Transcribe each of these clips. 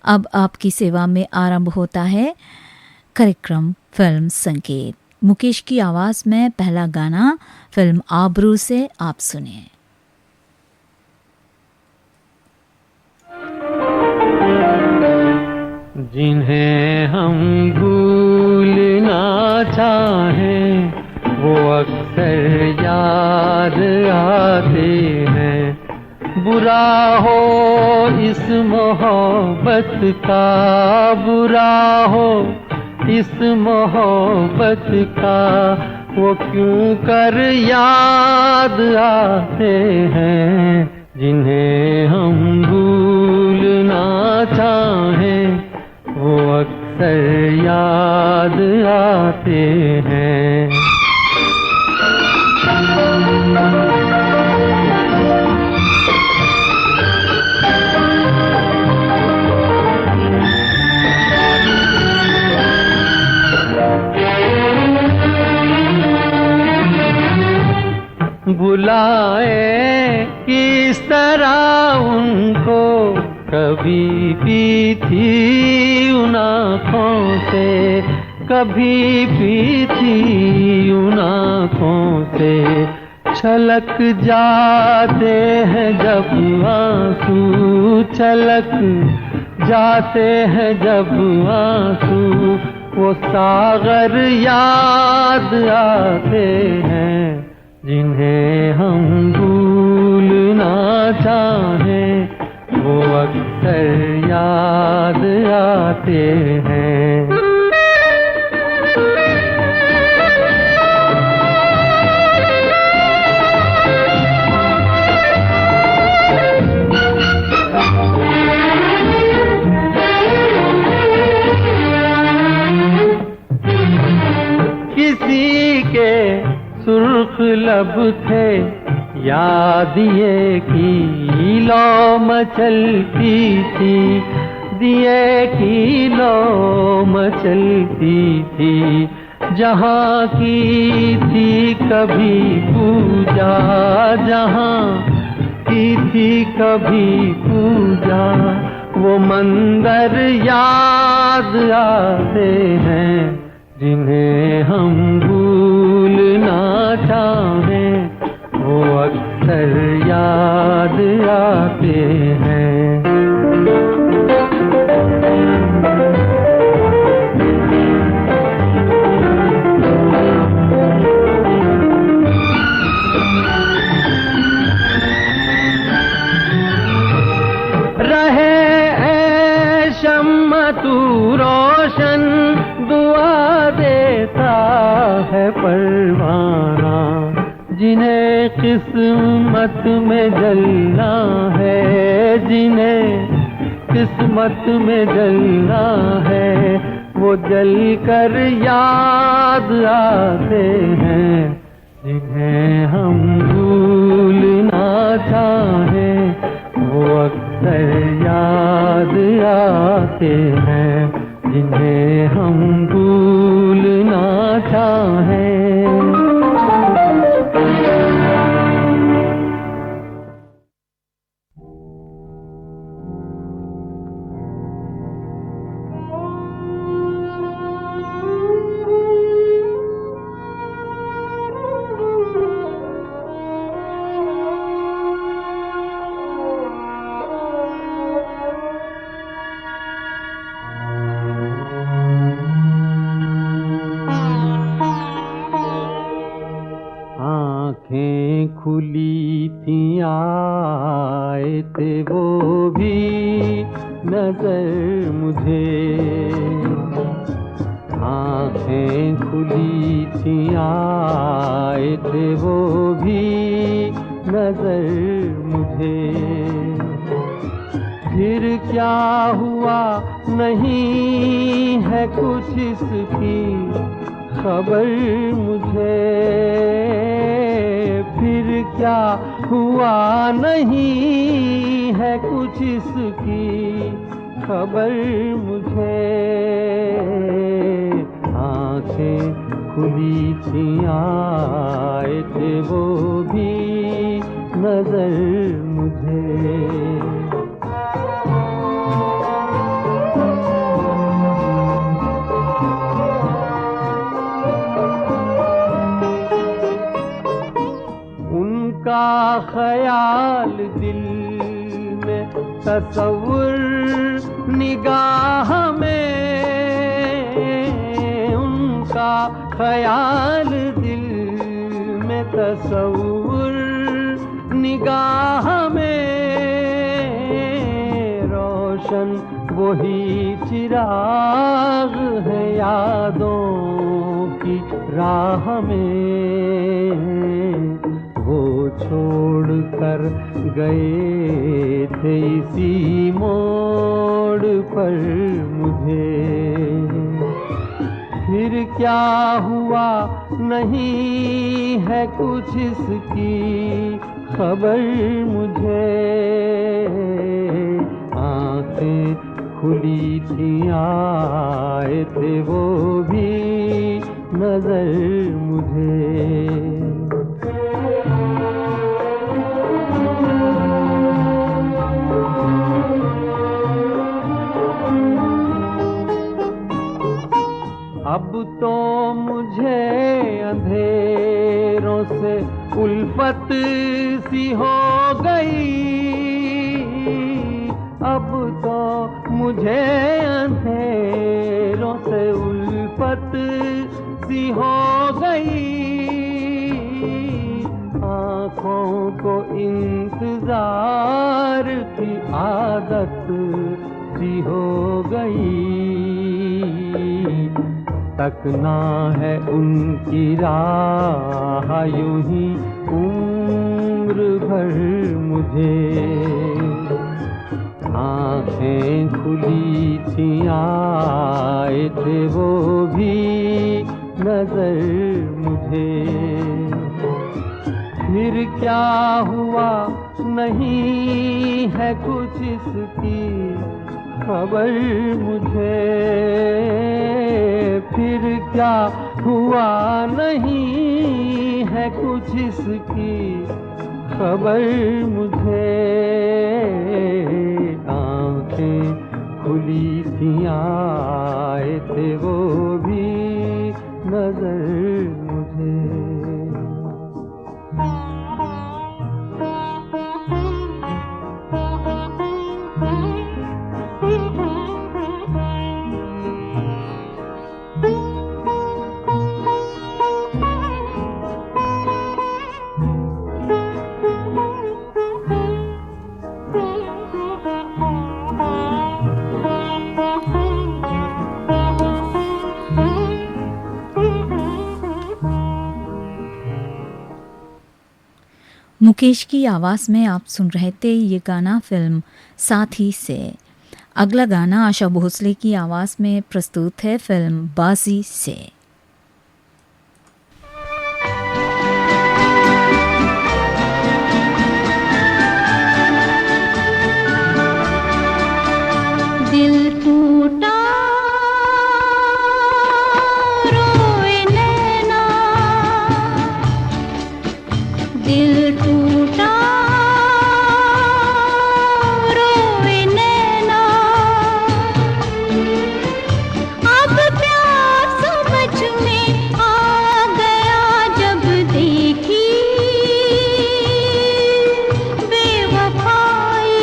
अब आपकी सेवा में आरंभ होता है कार्यक्रम फिल्म संकेत। मुकेश की आवाज़ में पहला गाना फिल्म आबरू से आप सुनिए। जिन्हें हम भूलना चाहें वो अक्सर याद आते हैं। बुरा हो इस मोहब्बत का, बुरा हो इस मोहब्बत का, वो क्यों कर याद आते हैं। जिन्हें हम भूलना चाहें वो अक्सर याद आते हैं। बुलाए किस तरह उनको, कभी भी थी उन आँखों से, कभी भी थी उन आँखों से। छलक जाते हैं जब आंसू, छलक जाते हैं जब आंसू, वो सागर याद आते हैं। जिन्हें हम भूलना चाहें वो अक्सर याद आते हैं। किसी के सुर्ख लब थे, याद ये की लो मचलती थी, दिए की लो मचलती थी। जहाँ की थी कभी पूजा, जहाँ की थी कभी पूजा, वो मंदिर याद आते हैं। जिन्हें हम भूलना चाहें वो अक्सर याद आते हैं। रहे ऐ शम्मा तू रोशन, दुआ देता है परवाना। जिन्हें किस्मत में जलना है, जिन्हें किस्मत में जलना है, वो जल कर याद आते हैं। जिन्हें हम भूलना चाहें वो अक्सर याद आते हैं। जिन्हें हम भूलना चाहें। खुली थी आए थे वो भी नजर मुझे, आँखें खुली थी आए थे वो भी नजर मुझे। फिर क्या हुआ नहीं है कुछ इसकी खबर मुझे, फिर क्या हुआ नहीं है कुछ इसकी खबर मुझे। आँखें खुली थी आए थे वो भी नजर मुझे। ख्याल दिल में, तसव्वुर निगाह में, उनका ख्याल दिल में, तसव्वुर निगाह में, रोशन वही चिराग है यादों की राह में, वो छोड़ कर गए थे इसी मोड़ पर मुझे, फिर क्या हुआ नहीं है कुछ इसकी खबर मुझे, आंखें खुली थी आए थे वो भी नजर मुझे। अब तो मुझे अंधेरों से उल्फत सी हो गई, अब तो मुझे अंधेरों से उल्फत सी हो गई, आँखों को इंतजार की आदत सी हो गई, तकना है उनकी राह यूं ही उम्र भर मुझे, आँखें खुली थी आए थे वो भी नजर मुझे, फिर क्या हुआ नहीं है कुछ इसकी खबर मुझे, फिर क्या हुआ नहीं है कुछ इसकी खबर मुझे, आँखें खुली थी आए थे वो भी नजर मुझे। मुकेश की आवाज़ में आप सुन रहे थे ये गाना फिल्म साथी से। अगला गाना आशा भोसले की आवाज़ में प्रस्तुत है फिल्म बाजी से। दिल टूटा रोए नैना, दिल टूटा रोए नैना, अब प्यार समझ में आ गया जब देखी बेवफाई,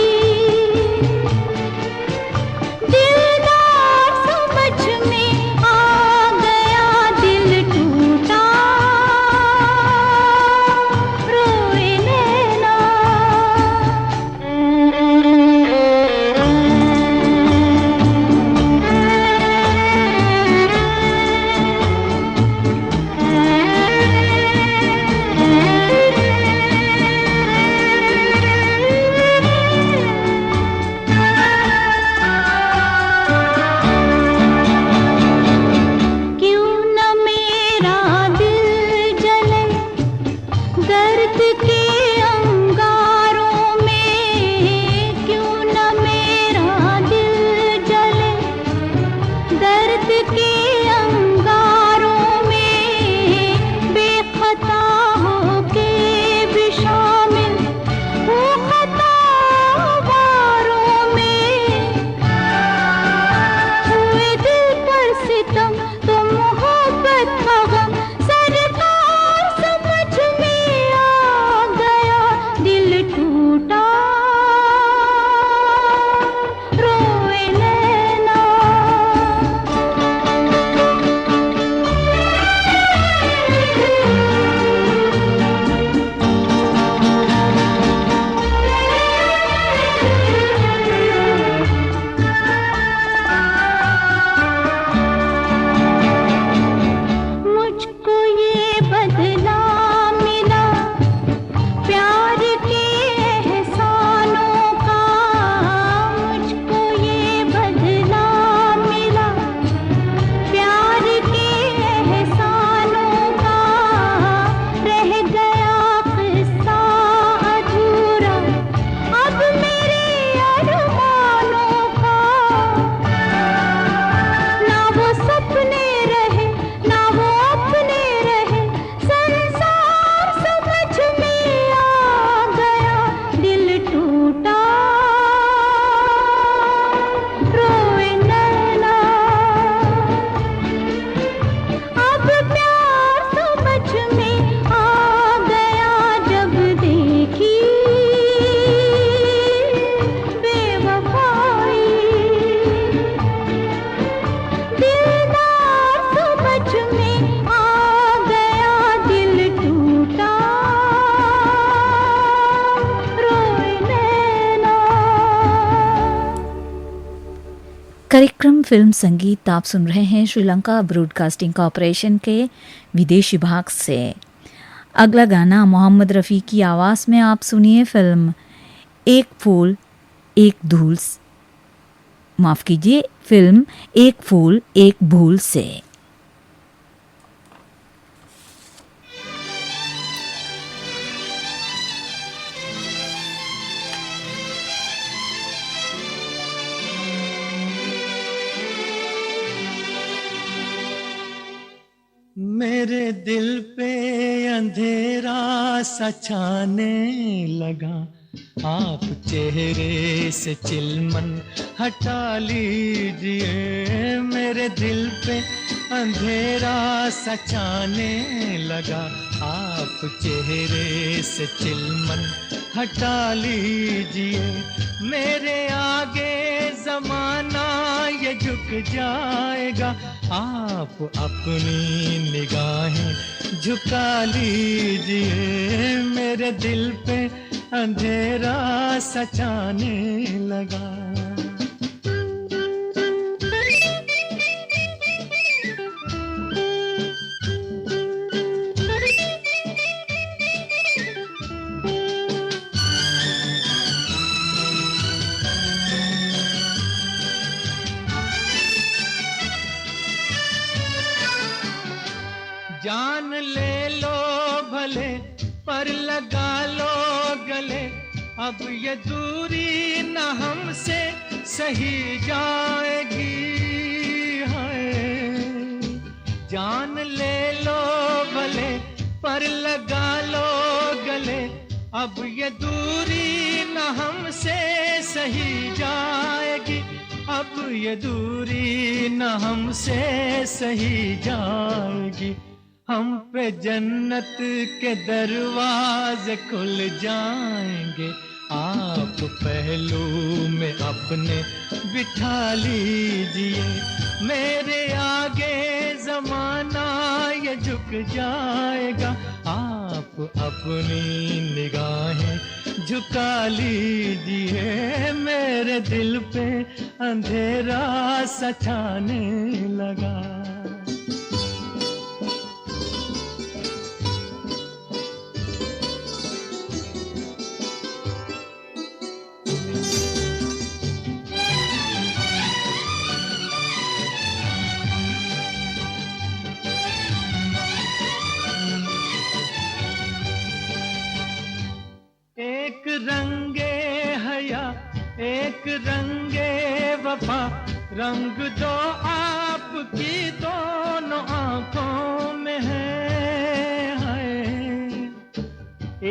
दिल कार्यक्रम फिल्म संगीत आप सुन रहे हैं श्रीलंका ब्रॉडकास्टिंग कॉरपोरेशन के विदेश विभाग से। अगला गाना मोहम्मद रफ़ी की आवाज़ में आप सुनिए फिल्म एक फूल एक धूल, माफ़ कीजिए, फिल्म एक फूल एक भूल से। मेरे दिल पे अंधेरा सा छाने लगा, आप चेहरे से चिलमन हटा लीजिए। मेरे दिल पे अंधेरा सा छाने लगा, आप चेहरे से चिलमन हटा लीजिए। मेरे आगे जमाना ये झुक जाएगा, आप अपनी निगाहें झुका लीजिए। मेरे दिल पे अंधेरा सा छाने लगा। जान ले लो भले पर लगा लो गले, अब ये दूरी न हमसे सही जाएगी। है जान ले लो भले पर लगा लो गले, अब ये दूरी न हमसे सही जाएगी। अब ये दूरी न हमसे सही जाएगी। हम पे जन्नत के दरवाजे खुल जाएंगे, आप पहलू में अपने बिठा लीजिए। मेरे आगे जमाना ये झुक जाएगा, आप अपनी निगाहें झुका लीजिए। मेरे दिल पे अंधेरा सा छाने लगा। एक रंगे हया एक रंगे वफा, रंग दो आपकी दोनों आंखों में है।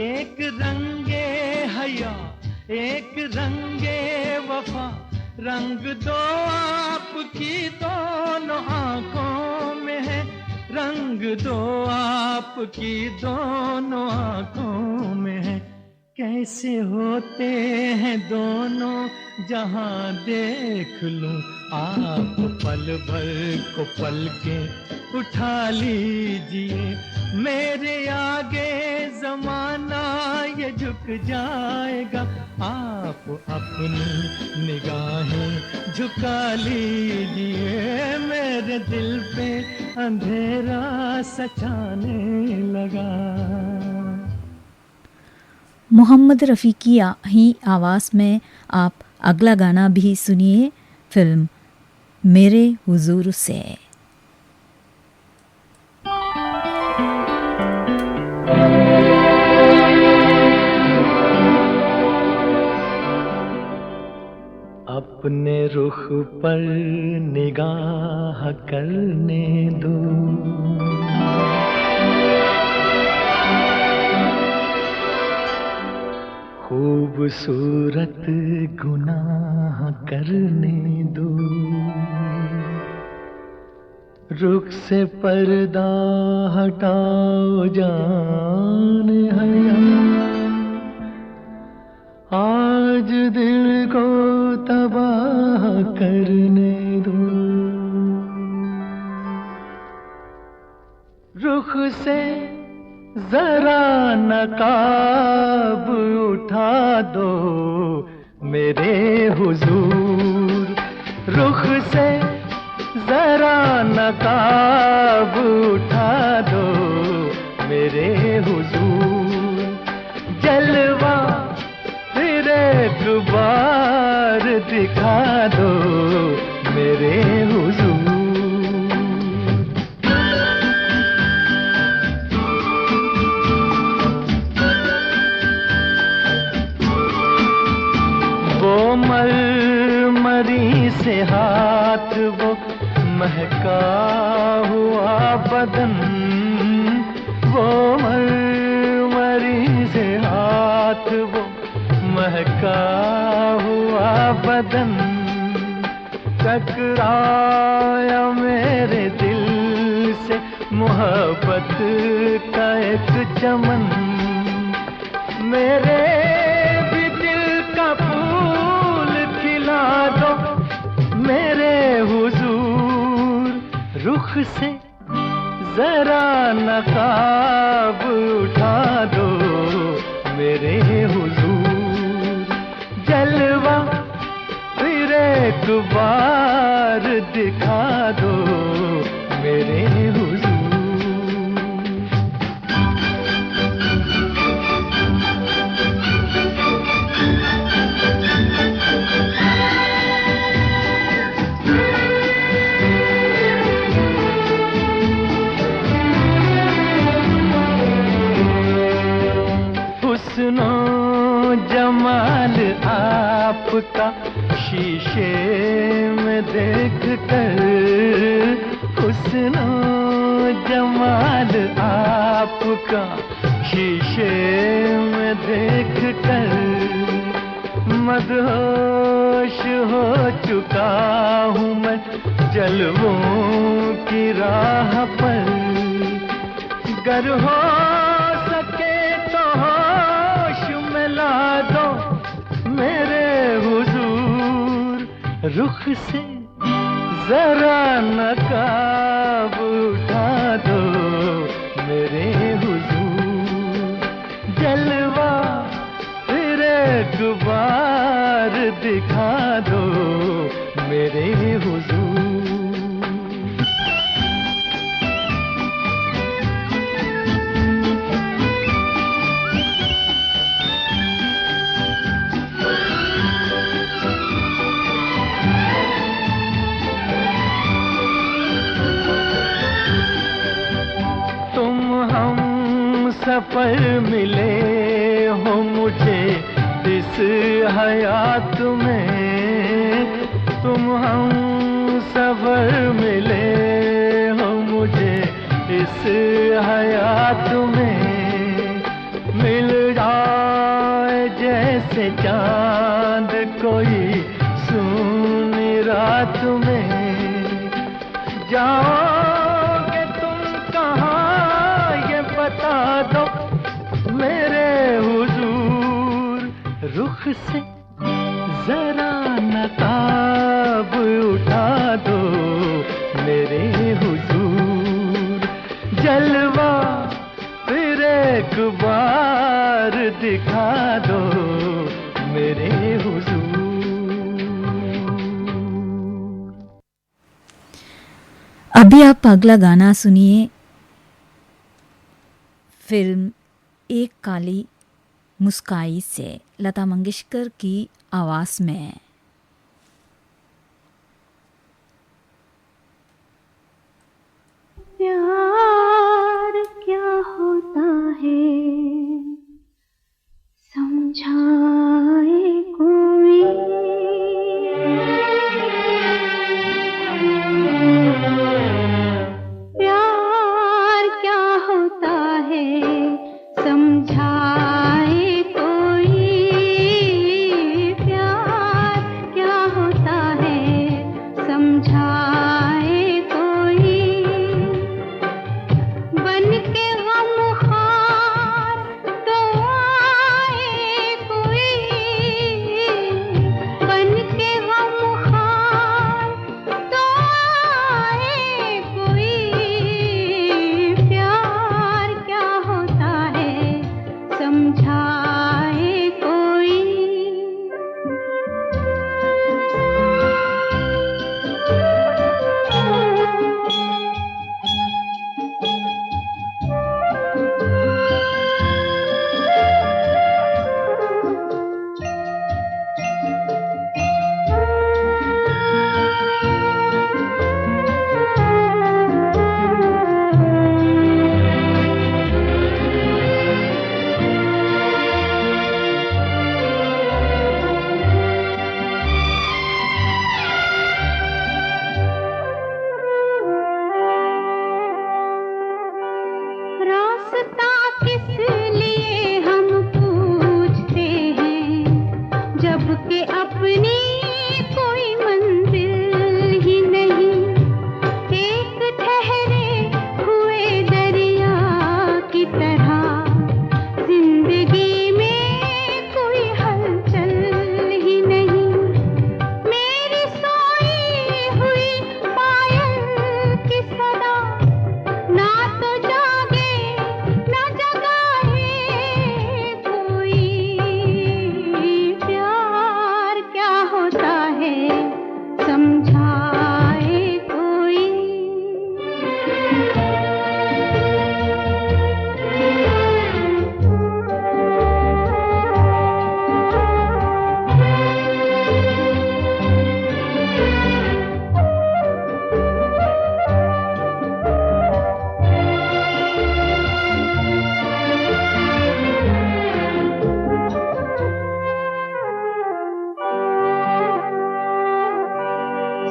एक रंगे हया एक रंगे वफा, रंग दो आपकी दोनों आंखों में है। रंग दो आपकी दोनों आंखों में है। कैसे होते हैं दोनों जहां देख लूं, आप पल भर को पल के उठा लीजिए। मेरे आगे जमाना ये झुक जाएगा, आप अपनी निगाहें झुका लीजिए। मेरे दिल पे अंधेरा सा छाने लगा। मोहम्मद रफ़ी की ही आवाज़ में आप अगला गाना भी सुनिए फिल्म मेरे हुजूर से। अपने रुख पर निगाह करने दो, खूबसूरत गुनाह करने दो। रुख से पर्दा हटाओ जान हया, आज दिल को तबाह करने दो। रुख से जरा नकाब उठा दो मेरे हुजूर, रुख रुख से जरा नकाब उठा दो मेरे हुजूर, जलवा फिर एक बार दिखा दो मेरे हुजूर। वो मरमरी से हाथ, वो महका हुआ बदन, वो मरमरी से हाथ, वो महका हुआ बदन, टकराया मेरे दिल से मोहब्बत का एक चमन, मेरे भी दिल का फूल खिला दो मेरे हुजूर, रुख से जरा नकाब उठा दो मेरे हुजूर, जलवा फिर एक बार दिखा दो मेरे हुजूर। हुस्नो जमाल आपका शीशे में देख कर, हुस्नो जमाल आपका शीशे में देख कर, मदहोश हो चुका हूँ मैं जलवों की राह पर, गर हो सके तो होश में ला दो मेरे हुजूर, रुख से जरा नकाब उठा दो मेरे हुजूर, जलवा फिर एक बार दिखा दो मेरे हुजूर। सफर मिले हो मुझे इस हयात में, तुम हम सफर मिले हो मुझे इस हयात में, मिल जाए जैसे चांद कोई सुनी रात में, जाओगे तुम कहाँ ये बता दो मेरे हुजूर, रुख से जरा नकाब उठा दो मेरे हुजूर, जलवा फिर एक बार दिखा दो मेरे हुजूर। अभी आप अगला गाना सुनिए फिल्म एक काली मुस्काई से, लता मंगेशकर की आवाज़ में। प्यार क्या होता है समझाए कोई, प्यार क्या होता है समझाए कोई, प्यार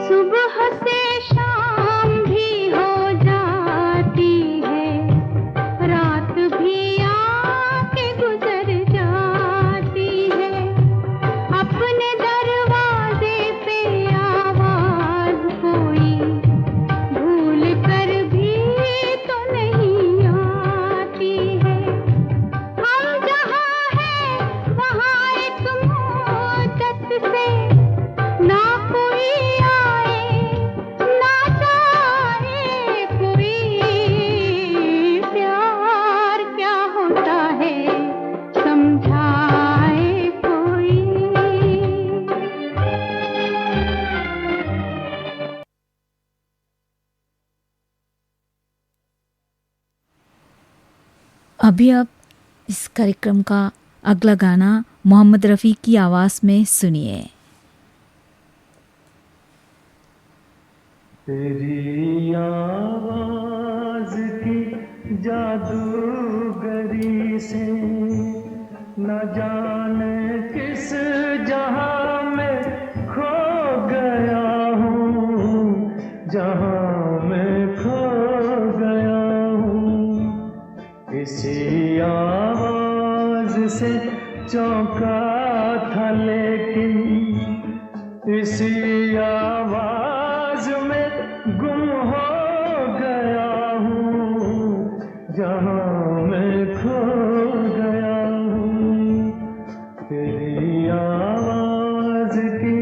सुबह से शाम भी हो जाती है, रात भी आके गुजर जाती है। अपने दरवाजे पे आवाज कोई भूल कर भी तो नहीं आती है। हम जहाँ हैं वहाँ एक मुद्दत से ना कोई आए ना जाए कोई। प्यार क्या होता है समझाए कोई। अभी आप इस कार्यक्रम का अगला गाना मोहम्मद रफ़ी की आवाज़ में सुनिए। तेरी आवाज की जादूगरी से न जाने किस जहां में खो गया हूँ, जहां में खो गया हूँ। इसी आवाज से चौंका था लेकिन इसी आवाज में गुम हो गया हूँ, जहां मैं खो गया हूँ। तेरी आवाज की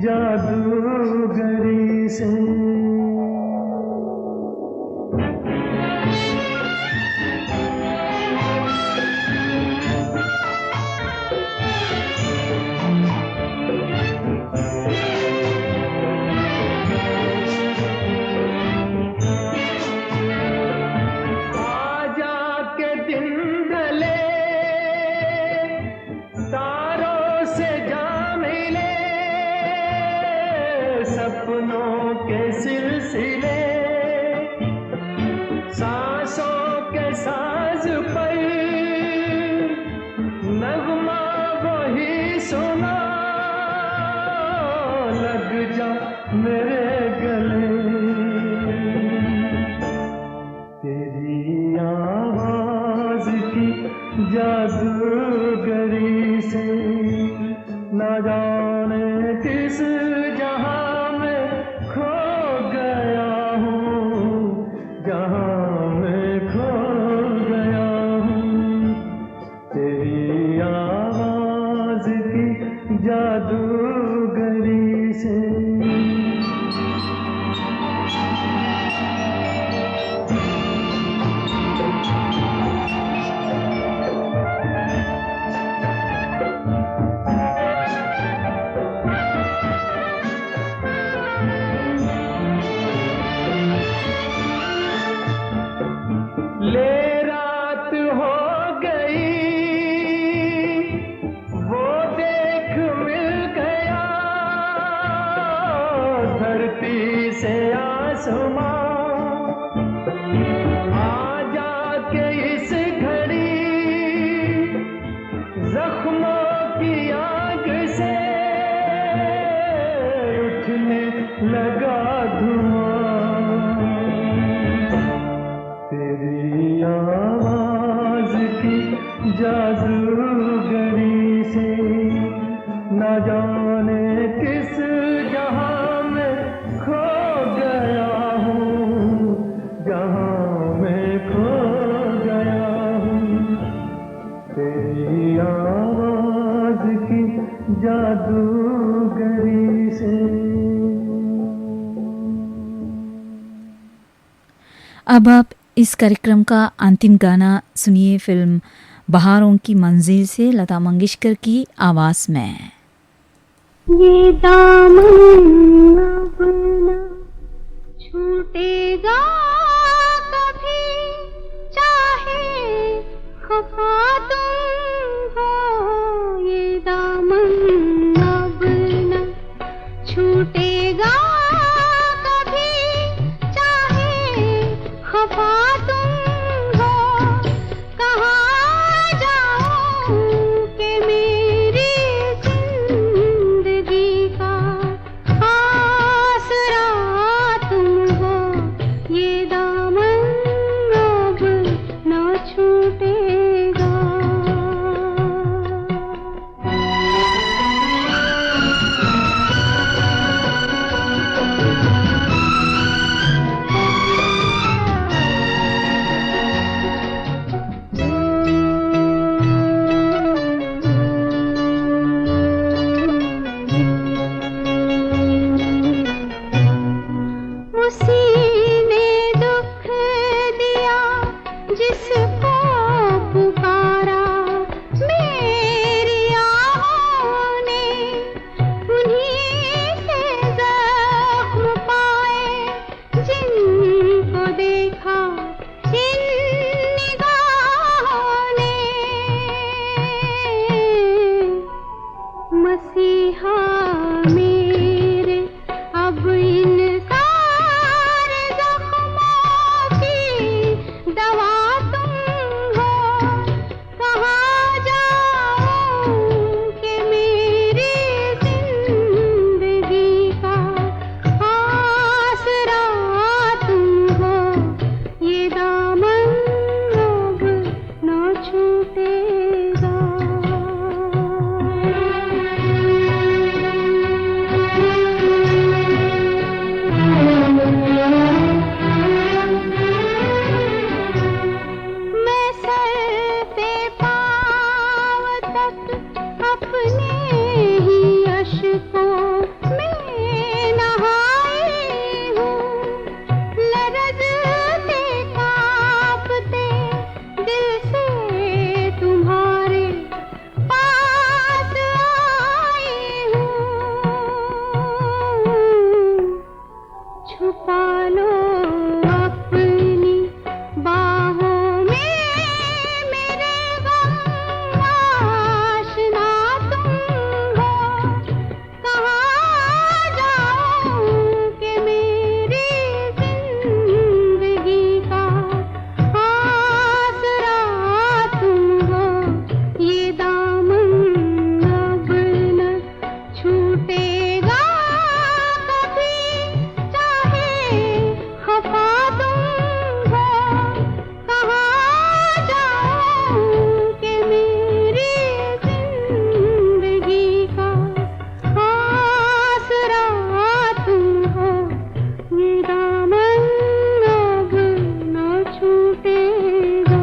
जादूगरी से। सपनों के सिलसिले सांसों के साज पर नगमा वही सुना, लग जा मेरे गले। तेरी आवाज की जादूगरी से न जाने किस जहां में खो गया हूँ, जहां में खो गया हूँ। तेरी आवाज की जादूगरी से। ले रात हो गई वो देख मिल गया, धरती से आसमां आ जाके इस घड़ी जख्मों की आग से उठने लगा धुआं। तेरी आवाज की जादूगरी से न जाने किस जहां में खो गया हूँ, जहां में खो गया हूँ। तेरी आवाज की जादूगरी से। अब आप इस कार्यक्रम का अंतिम गाना सुनिए फिल्म बहारों की मंजिल से लता मंगेशकर की आवाज़ में। ये दामन अब न छूटेगा कभी, चाहे खफा तुम हो। ये दामन अब न छूटेगा कभी, चाहे खफा तुम हो। कहाँ जाऊं कि मेरी जिंदगी का आसरा उसी ने दुख दिया जिसको पुकारा मेरी आहों ने उन्हीं से जख्म पाए जिनको देखा इन निगाहों ने मसीहा मेरे अब इन सारे जख्मों की दवा तुम हो कहाँ जाऊं कि मेरी जिंदगी का आसरा तुम हो ये दामन अब न छूटेगा मैं सर पे पाँव तक अपने ही अश्कों में नहाई हूँ लरज़ते काँपते दिल से तुम्हारे पास आई हूँ छुपा लो अपनी बाहों में मेरे गम आशना तुम हो कहाँ जाऊं कि मेरी जिंदगी का आसरा तुम हो ये दामन अब न छूटेगा कभी चाहे खफा तुम हो कहाँ जाऊं कि मेरी जिंदगी का आसरा तुम हो ये दामन अब न छूटेगा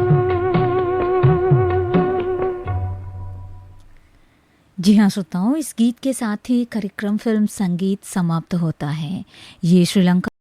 जी हाँ श्रोताओं, इस गीत के साथ ही कार्यक्रम फिल्म संगीत समाप्त होता है। ये श्रीलंका